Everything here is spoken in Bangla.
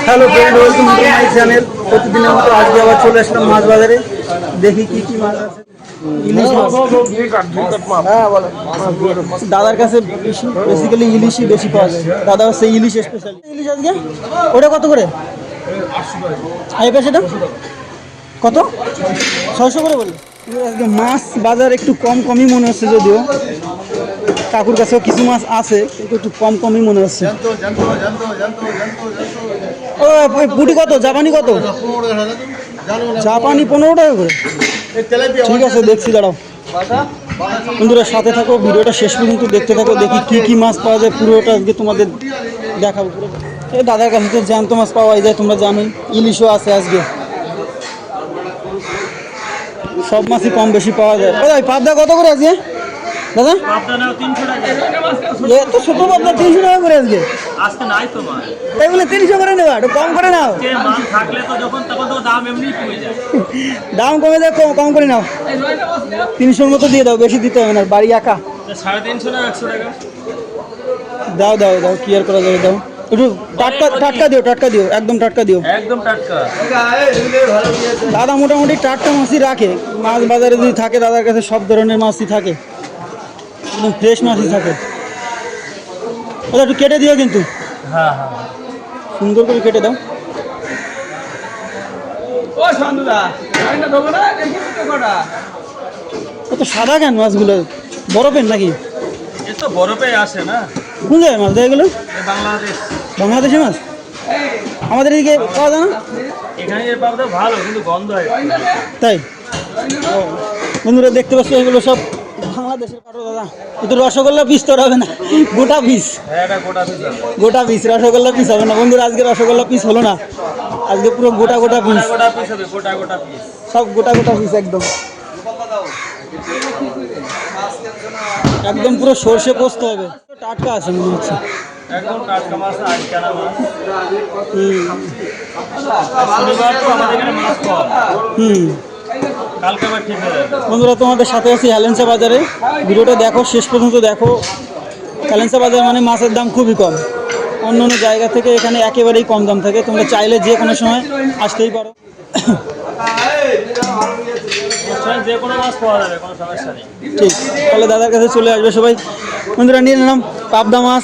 Hello friend, welcome to my channel. প্রতিদিনের মতো আজকে আবার চলে আসলাম মাছ বাজারে। দেখি কি কি মাছ আছে। ইলিশ মাছ। দাদার কাছে বেসিক্যালি ইলিশই বেশি পাওয়া যায়। দাদা হচ্ছে ইলিশ স্পেশাল। ইলিশ আজকে ওটা কত করে? এই পেছাটা কত? 600 করে বললো। আজকে মাছ বাজার একটু কমই মনে হচ্ছে, যদিও কাকুর কাছেও কিছু মাছ আছে কিন্তু একটু কমই মনে হচ্ছে। ও পুঁটি কত? জাপানি কত? জাপানি 15 টাকা করে। ঠিক আছে, দেখছি, দাঁড়াও বন্ধুরা, সাথে থাকো, ভিডিওটা শেষ পর্যন্ত দেখতে থাকো। দেখি কি কি মাছ পাওয়া যায়, পুরোটা আজকে তোমাদের দেখাবো। এই দাদার কাছে তো জ্যান্ত মাছ পাওয়া যায়, তোমরা জানোই। ইলিশও আছে আজকে, সব মাছই কম বেশি পাওয়া যায়। ওই পাবদা কত করে আজকে দাদা? তো ছোট পাবদা 300 টাকা করে আজকে। তাই বলে 300 করে নেবা, একটু কম করে নাও। দাম কমে যায়, কম করে নাও। 300-র মতো দিয়ে দাও, বেশি দিতে হবে না, বাড়ি একা। 350 না 100 টাকা দাও দাও দাও, কি আর করা যাবে, দাও একটু। টাটকা দিও, একদম টাটকা দিও। একদম টাটকা। দাদা মোটামুটি টাটকা মাছই রাখে। মাছ বাজারে যদি থাকে, দাদার কাছে সব ধরনের মাছই থাকে, একদম ফ্রেশ মাছই থাকে। ওটা একটু কেটে দিও কিন্তু। হ্যাঁ, সুন্দর করে কেটে দাও। কত সাদা কেন মাছগুলো? বরফের নাকি? বরফে আসে না। কোন জায়গায় মাছ দেয় এগুলো? বাংলাদেশ। বাংলাদেশি মাছ আমাদের এদিকে পাওয়া যায় না। এখানে পাবদা ভালো, কিন্তু গন্ধ হয়। তাই বন্ধুরা দেখতে পাচ্ছ, এগুলো সব বাংলাদেশের কাটো। দাদা একটু রসগোল্লা পিস তো হবে না, গোটা পিস। গোটা পিস রসগোল্লা পিস হবে না বন্ধুরা। আজকে রসগোল্লা পিস হলো না, আজকে পুরো গোটা পিস। সব গোটা পিস একদম একদম পুরো সর্ষে পোস্ত হবে। টাটকা আছে মনে হচ্ছে, একদম টাটকা মাছ, আজকানা মাছ। বন্ধুরা, তোমাদের সাথে আছি হেলেন্সা বাজারে। ভিডিওটা দেখো, শেষ পর্যন্ত দেখো। হেলেন্সা বাজার মানে মাছের দাম খুবই কম। অন্য অন্য জায়গা থেকে এখানে একেবারেই কম দাম থাকে। তোমরা চাইলে যে কোনো সময় আসতেই পারো। যে কোনো মাছ পাওয়া যাবে, কোনো সমস্যা নেই। ঠিক, তাহলে দাদার কাছে চলে আসবে সবাই। বন্ধুরা, নিয়ে নিলাম পাবদা মাছ।